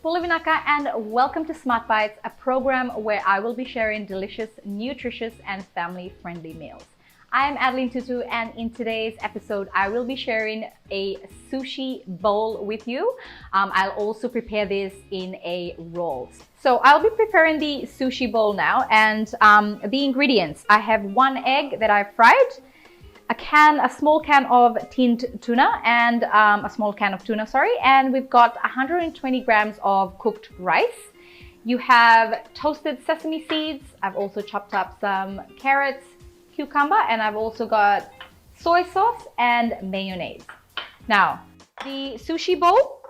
Pulavinaka and welcome to Smart Bites, a program where I will be sharing delicious, nutritious and family-friendly meals. I'm Adelene Tutu and in today's episode I will be sharing a sushi bowl with you. I'll also prepare this in a roll. So I'll be preparing the sushi bowl now, and the ingredients. I have 1 egg that I've fried, a small can of tinned tuna and a small can of tuna, and we've got 120 grams of cooked rice. You have toasted sesame seeds. I've also chopped up some carrots, cucumber, and I've also got soy sauce and mayonnaise. Now, the sushi bowl,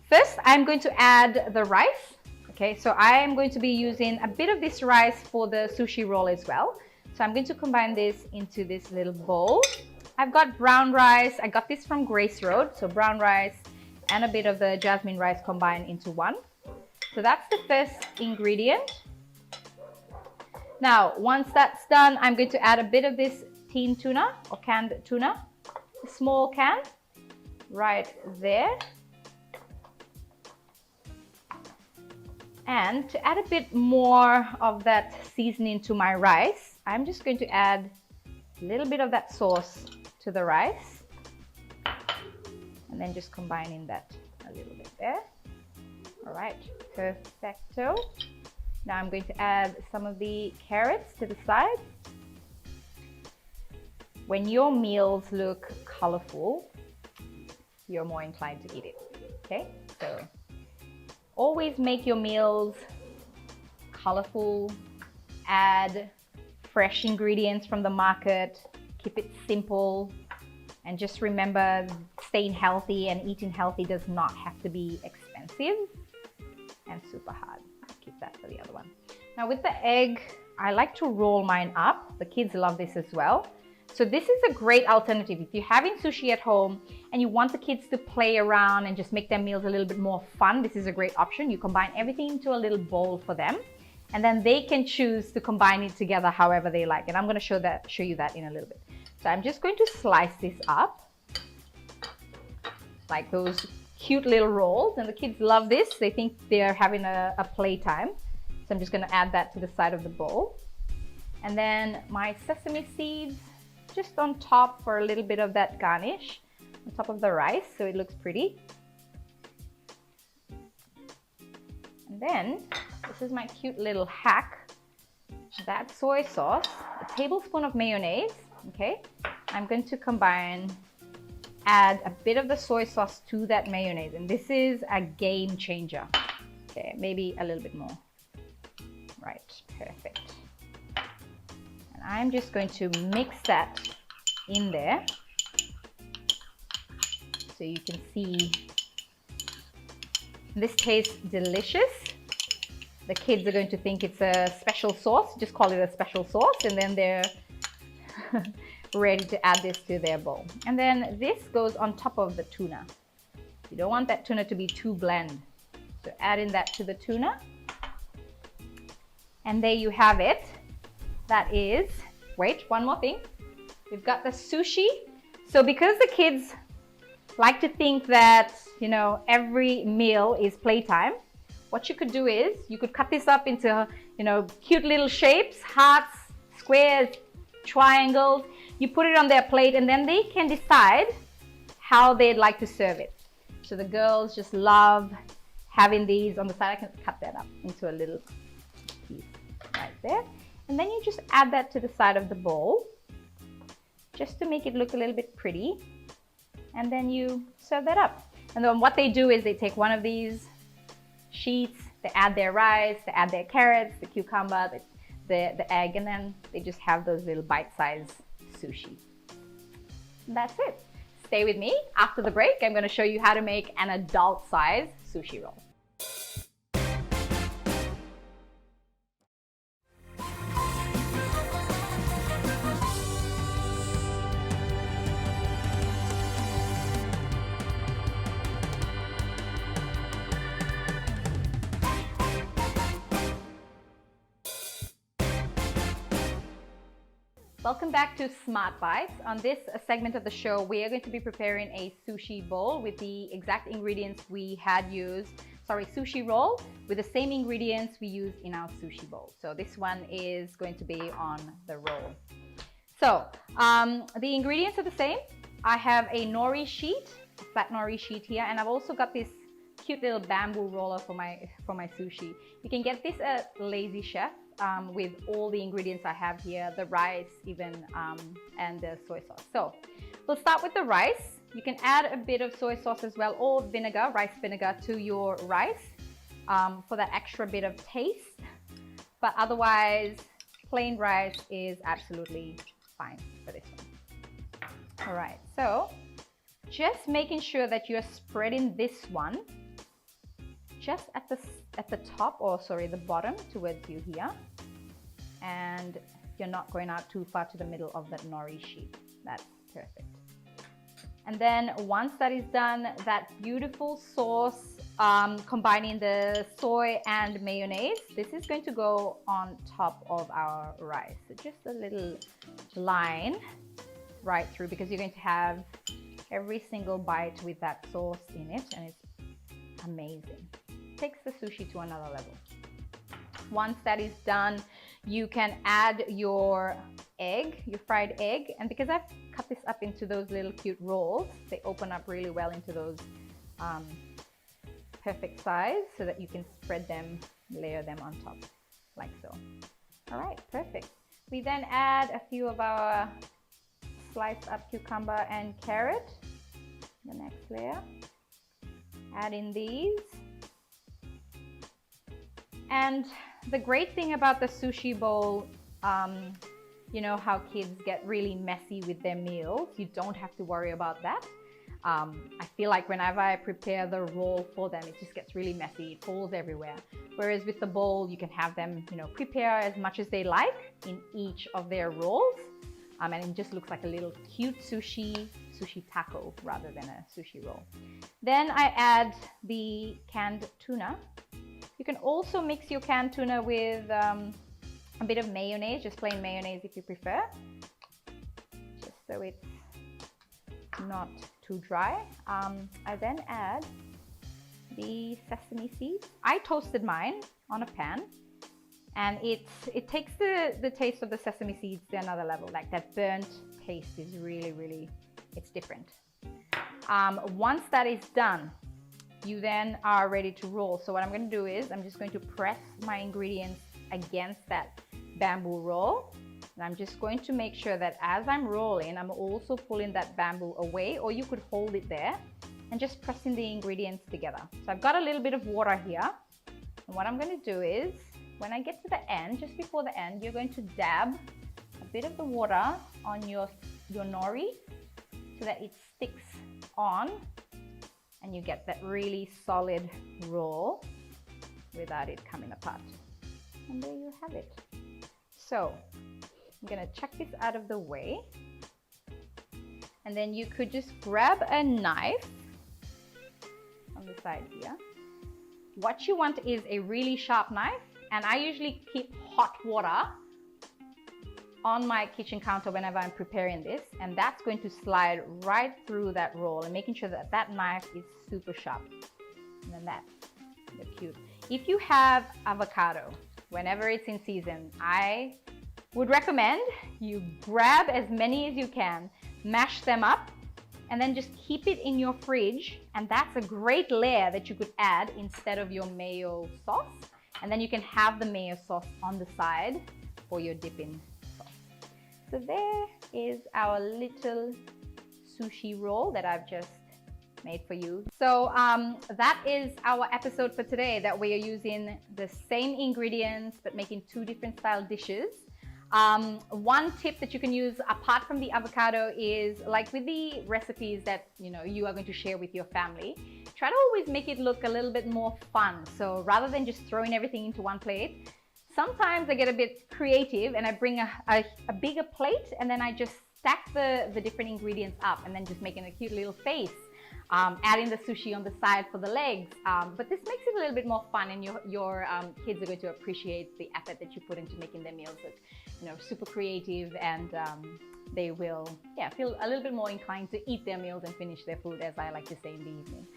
first I'm going to add the rice. Okay, so I am going to be using a bit of this rice for the sushi roll as well. So I'm going to combine this into this little bowl. I've got brown rice. I got this from Grace Road. So brown rice and a bit of the jasmine rice combined into one. So that's the first ingredient. Now, once that's done, I'm going to add a bit of this tinned tuna or canned tuna, a small can right there. And to add a bit more of that seasoning to my rice, I'm just going to add a little bit of that sauce to the rice and then just combining that a little bit there. All right, perfecto. Now I'm going to add some of the carrots to the side. When your meals look colorful, you're more inclined to eat it, okay? So always make your meals colorful, add fresh ingredients from the market, keep it simple, and just remember staying healthy and eating healthy does not have to be expensive and super hard. Keep that for the other one. Now with the egg, I like to roll mine up. The kids love this as well. So this is a great alternative. If you're having sushi at home and you want the kids to play around and just make their meals a little bit more fun, this is a great option. You combine everything into a little bowl for them, and then they can choose to combine it together however they like. And I'm going to show you that in a little bit. So I'm just going to slice this up like those cute little rolls, and the kids love this. They think they're having a playtime. So I'm just going to add that to the side of the bowl. And then my sesame seeds just on top for a little bit of that garnish on top of the rice so it looks pretty. And then this is my cute little hack. That soy sauce, a tablespoon of mayonnaise, okay? I'm going to add a bit of the soy sauce to that mayonnaise, and this is a game changer. Okay, maybe a little bit more. Right, perfect. And I'm just going to mix that in there so you can see this tastes delicious. The kids are going to think it's a special sauce. Just call it a special sauce, and then they're ready to add this to their bowl. And then this goes on top of the tuna. You don't want that tuna to be too bland. So add in that to the tuna. And there you have it. That is, wait, one more thing. We've got the sushi. So because the kids like to think that, you know, every meal is playtime, what you could do is you could cut this up into, you know, cute little shapes, hearts, squares, triangles. You put it on their plate and then they can decide how they'd like to serve it. So the girls just love having these on the side. I can cut that up into a little piece right there. And then you just add that to the side of the bowl just to make it look a little bit pretty. And then you serve that up. And then what they do is they take one of these sheets, they add their rice, they add their carrots, the cucumber, the egg, and then they just have those little bite-sized sushi. And that's it. Stay with me. After the break, I'm going to show you how to make an adult-sized sushi roll. Welcome back to Smart Bites. On this segment of the show, we are going to be preparing a sushi bowl with the exact ingredients we had used sushi roll with the same ingredients we use in our sushi bowl. So this one is going to be on the roll. So the ingredients are the same. I have a nori sheet, a flat nori sheet here, and I've also got this cute little bamboo roller for my sushi. You can get this at Lazy Chef with all the ingredients I have here, the rice even, and the soy sauce. So we'll start with the rice. You can add a bit of soy sauce as well, or vinegar, rice vinegar, to your rice for that extra bit of taste. But otherwise, plain rice is absolutely fine for this one. All right, so just making sure that you're spreading this one just at the top, or sorry, the bottom towards you here, and you're not going out too far to the middle of that nori sheet. That's perfect. And then once that is done, that beautiful sauce combining the soy and mayonnaise, this is going to go on top of our rice. So just a little line right through, because you're going to have every single bite with that sauce in it, and it's amazing. Takes the sushi to another level. Once that is done, you can add your egg, your fried egg, and because I've cut this up into those little cute rolls, they open up really well into those perfect size, so that you can spread them, layer them on top like so. All right, perfect. We then add a few of our sliced up cucumber and carrot, the next layer. Add in these. And the great thing about the sushi bowl, you know how kids get really messy with their meals. You don't have to worry about that. I feel like whenever I prepare the roll for them, it just gets really messy. It falls everywhere. Whereas with the bowl, you can have them, you know, prepare as much as they like in each of their rolls. And it just looks like a little cute sushi taco rather than a sushi roll. Then I add the canned tuna. You can also mix your canned tuna with a bit of mayonnaise, just plain mayonnaise if you prefer, just so it's not too dry. I then add the sesame seeds. I toasted mine on a pan, and it takes the taste of the sesame seeds to another level. Like that burnt taste is really, it's different. Once that is done, you then are ready to roll. So what I'm going to do is I'm just going to press my ingredients against that bamboo roll, and I'm just going to make sure that as I'm rolling, I'm also pulling that bamboo away, or you could hold it there and just pressing the ingredients together. So I've got a little bit of water here, and what I'm going to do is when I get to the end, just before the end, you're going to dab a bit of the water on your nori so that it sticks on, and you get that really solid roll without it coming apart. And there you have it. So I'm gonna chuck this out of the way, and then you could just grab a knife on the side here. What you want is a really sharp knife, and I usually keep hot water on my kitchen counter whenever I'm preparing this, and that's going to slide right through that roll, and making sure that that knife is super sharp. And then that's cute. If you have avocado, whenever it's in season, I would recommend you grab as many as you can, mash them up, and then just keep it in your fridge, and that's a great layer that you could add instead of your mayo sauce, and then you can have the mayo sauce on the side for your dipping. So there is our little sushi roll that I've just made for you. So that is our episode for today, that we are using the same ingredients but making two different style dishes. One tip that you can use apart from the avocado is, like with the recipes that you are going to share with your family, try to always make it look a little bit more fun. So rather than just throwing everything into one plate, sometimes I get a bit creative and I bring a bigger plate, and then I just stack the different ingredients up, and then just making a cute little face, adding the sushi on the side for the legs. But this makes it a little bit more fun, and your kids are going to appreciate the effort that you put into making their meals. It's super creative, and they will feel a little bit more inclined to eat their meals and finish their food, as I like to say, in the evening.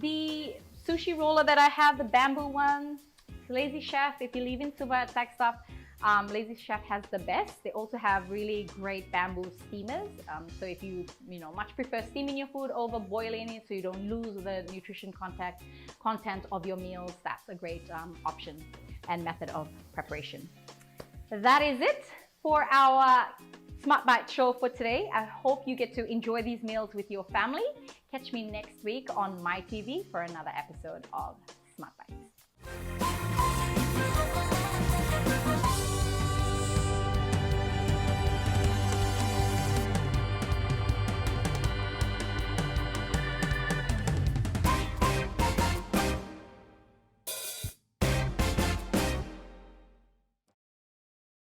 The sushi roller that I have, the bamboo one. Lazy Chef, if you live in Suva tech stuff, Lazy Chef has the best. They also have really great bamboo steamers. So if you much prefer steaming your food over boiling it so you don't lose the nutrition content of your meals, that's a great option and method of preparation. That is it for our Smart Bite show for today. I hope you get to enjoy these meals with your family. Catch me next week on my TV for another episode of Smart Bites.